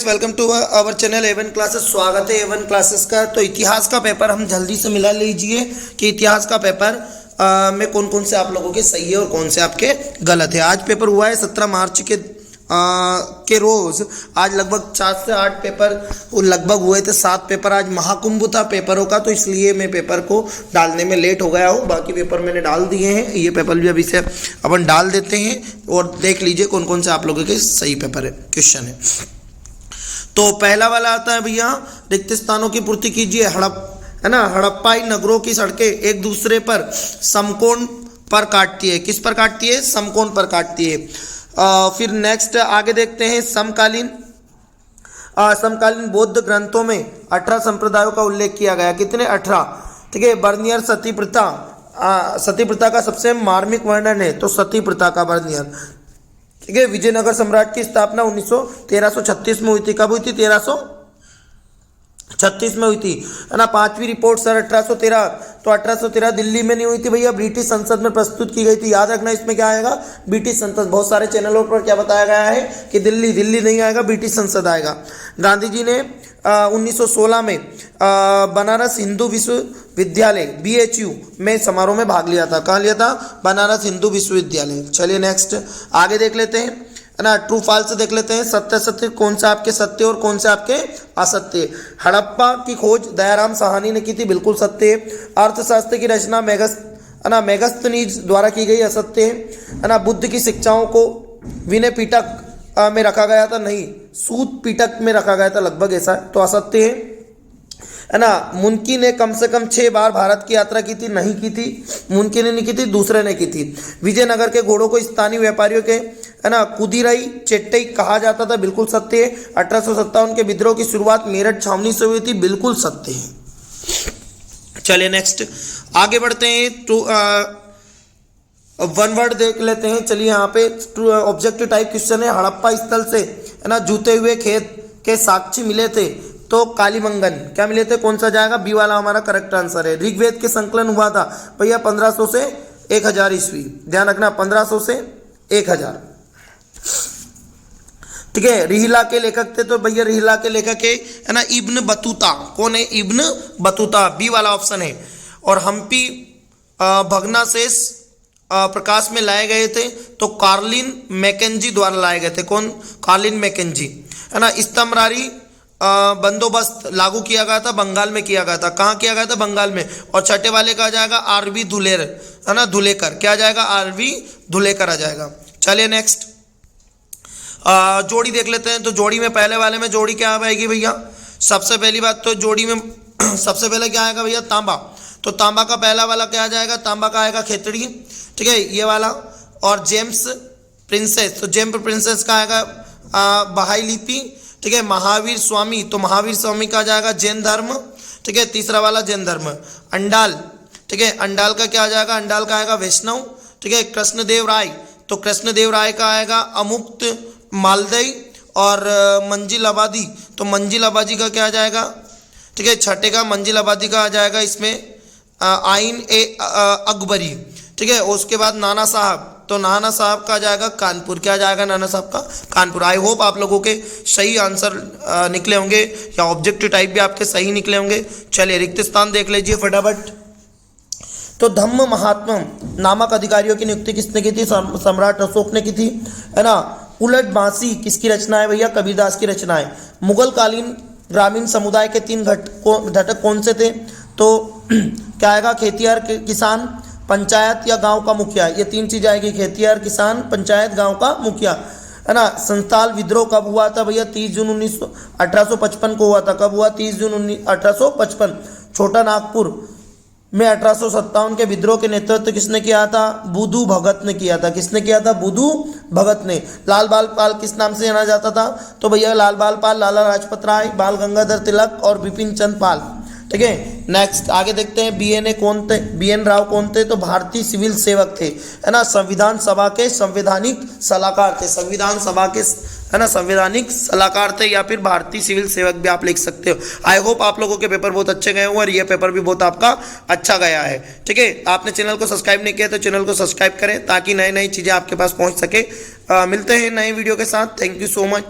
Welcome to our channel A1 classes. स्वागत है A1 classes का। तो इतिहास का पेपर हम जल्दी से मिला लीजिए कि इतिहास का पेपर में कौन कौन से आप लोगों के सही है और कौन से आपके गलत है। आज पेपर हुआ है 17 मार्च के रोज़। आज लगभग 4 से 8 पेपर लगभग हुए थे। 7 पेपर आज महाकुंभ था पेपरों का, तो इसलिए मैं पेपर को डालने में लेट हो गया हूँ। बाकी पेपर मैंने डाल दिए हैं, ये पेपर भी अभी से अपन डाल देते हैं और देख लीजिए कौन कौन से आप लोगों के सही पेपर है, क्वेश्चन है। तो पहला वाला आता है भैया, रिक्त स्थानों की पूर्ति कीजिए। हड़प्पाई नगरों की सड़कें एक दूसरे पर समकोण पर काटती है। किस पर काटती है? समकोण पर काटती है। फिर नेक्स्ट आगे देखते हैं। समकालीन बौद्ध ग्रंथों में 18 संप्रदायों का उल्लेख किया गया। कितने? 18। ठीक है। बर्नियर सती प्रथा का सबसे मार्मिक वर्णन है, तो सती प्रथा का बर्नियर। ठीक है। विजयनगर साम्राज्य की स्थापना 1336 में हुई थी। कब हुई थी? 1336 में हुई थी, है ना। 5वीं रिपोर्ट सर 1813, तो 1813 दिल्ली में नहीं हुई थी भैया, ब्रिटिश संसद में प्रस्तुत की गई थी। याद रखना, इसमें क्या आएगा? ब्रिटिश संसद। बहुत सारे चैनलों पर क्या बताया गया है कि दिल्ली नहीं आएगा, ब्रिटिश संसद आएगा। गांधी जी ने 1916 में बनारस हिंदू विश्वविद्यालय BHU में समारोह में भाग लिया था। कहाँ लिया था? बनारस हिंदू विश्वविद्यालय। चलिए नेक्स्ट आगे देख लेते हैं, है ना। ट्रू फॉल्स देख लेते हैं। सत्य कौन सा आपके सत्य और कौन से आपके असत्य। हड़प्पा की खोज दयाराम साहनी ने की थी, बिल्कुल सत्य है। अर्थशास्त्र की रचना मेगस्थनीज द्वारा की गई, असत्य है ना। बुद्ध की शिक्षाओं को विनय पिटक में रखा गया था, नहीं, सूत पिटक में रखा गया था, लगभग ऐसा, तो असत्य है ना। मुनकी ने कम से कम 6 बार भारत की यात्रा की थी, नहीं की थी, मुनकी ने नहीं की थी, दूसरे ने की थी। विजयनगर के घोड़ों को स्थानीय व्यापारियों के, है ना, कुदिराई चेट्टई कहा जाता था, बिल्कुल सत्य है। 1857 के विद्रोह की शुरुआत मेरठ छावनी से हुई थी, बिल्कुल सत्य है। चलिए नेक्स्ट आगे बढ़ते हैं। वन वर्ड देख लेते हैं। चलिए यहाँ पे ऑब्जेक्टिव टाइप क्वेश्चन है। हड़प्पा स्थल से, है ना, जूते हुए खेत के साक्ष्य मिले थे, तो कालीमंगन क्या मिले थे? कौन सा जाएगा? बी वाला हमारा करेक्ट आंसर है। ऋग्वेद के संकलन हुआ था भैया 1500 से 1000 ईस्वी। ध्यान रखना, 1500 से 1000। ठीक है। रिहिला के लेखक थे, तो भैया रिहिला के लेखक है ना इब्न बतूता। कौन है? इब्न बतूता, बी वाला ऑप्शन है। और हम्पी भग्नाशेष प्रकाश में लाए गए थे, तो कार्लिन मैकेंजी द्वारा लाए गए थे। कौन? कार्लिन मैकेंजी, है ना। स्तंभरारी बंदोबस्त लागू किया गया था, बंगाल में किया गया था। कहाँ किया गया था? बंगाल में। और छठे वाले का आ जाएगा RV धुलेर, है ना, धुलेकर। क्या आ जाएगा? RV धुलेकर आ जाएगा। चलिए नेक्स्ट जोड़ी देख लेते हैं। तो जोड़ी में पहले वाले में जोड़ी क्या आएगी भैया? सबसे पहली बात तो जोड़ी में सबसे पहले क्या आएगा भैया? तांबा। तो तांबा का पहला वाला क्या आ जाएगा? तांबा का आएगा खेतड़ी। ठीक है, ये वाला। और जेम्स प्रिंसेस, तो जेम्स प्रिंसेस का आएगा बहाई लिपि। ठीक है। महावीर स्वामी, तो महावीर स्वामी का आ जाएगा जैन धर्म। ठीक है, तीसरा वाला जैन धर्म। अंडाल, ठीक है, अंडाल का क्या आ जाएगा? अंडाल का आएगा वैष्णव। ठीक है। कृष्णदेव राय, तो कृष्णदेव राय का आएगा अमुक्त मालदई। और मंजिल आबादी, तो मंजिल आबादी का क्या आ जाएगा? ठीक है, छठे का मंजिल आबादी का आ जाएगा इसमें आइन ए अकबरी। ठीक है। उसके बाद नाना साहब, तो नाना साहब का जाएगा कानपुर। क्या जाएगा? नाना साहब का कानपुर। आई होप आप लोगों के सही आंसर निकले होंगे, या ऑब्जेक्टिव टाइप भी आपके सही निकले होंगे। चलिए रिक्त स्थान देख लीजिए फटाफट। तो धम्म महात्मा नामक अधिकारियों की नियुक्ति किसने की थी? सम्राट अशोक ने की थी, है ना। उलट बांसी किसकी रचना है भैया? कबीरदास की रचना है। मुगल कालीन ग्रामीण समुदाय के 3 घटक कौन से थे? तो क्या आएगा? खेतिहर किसान, पंचायत या गांव का मुखिया। ये 3 चीज आएगी, खेतिहर किसान, पंचायत, गांव का मुखिया, है ना। संथाल विद्रोह कब हुआ था भैया? 30 जून 1855 को हुआ था। कब हुआ? 30 जून 1855। छोटा नागपुर में 1857 के विद्रोह के नेतृत्व किसने किया था? बुधू भगत ने किया था। किसने किया था? बुधू भगत ने। लाल बाल पाल किस नाम से जाना जाता था? तो भैया लाल बाल पाल, लाला लाजपत राय, बाल गंगाधर तिलक और बिपिन चंद्र पाल। ठीक है। नेक्स्ट आगे देखते हैं। BN कौन थे? BN राव कौन थे? तो भारतीय सिविल सेवक थे, है ना। संविधान सभा के संवैधानिक सलाहकार थे। संविधान सभा के, है ना, संवैधानिक सलाहकार थे, या फिर भारतीय सिविल सेवक भी आप लिख सकते हो। आई होप आप लोगों के पेपर बहुत अच्छे गए हों और ये पेपर भी बहुत आपका अच्छा गया है। ठीक है। आपने चैनल को सब्सक्राइब नहीं किया तो चैनल को सब्सक्राइब करें, ताकि नई नई चीज़ें आपके पास पहुंच सके। मिलते हैं नए वीडियो के साथ। Thank you so much.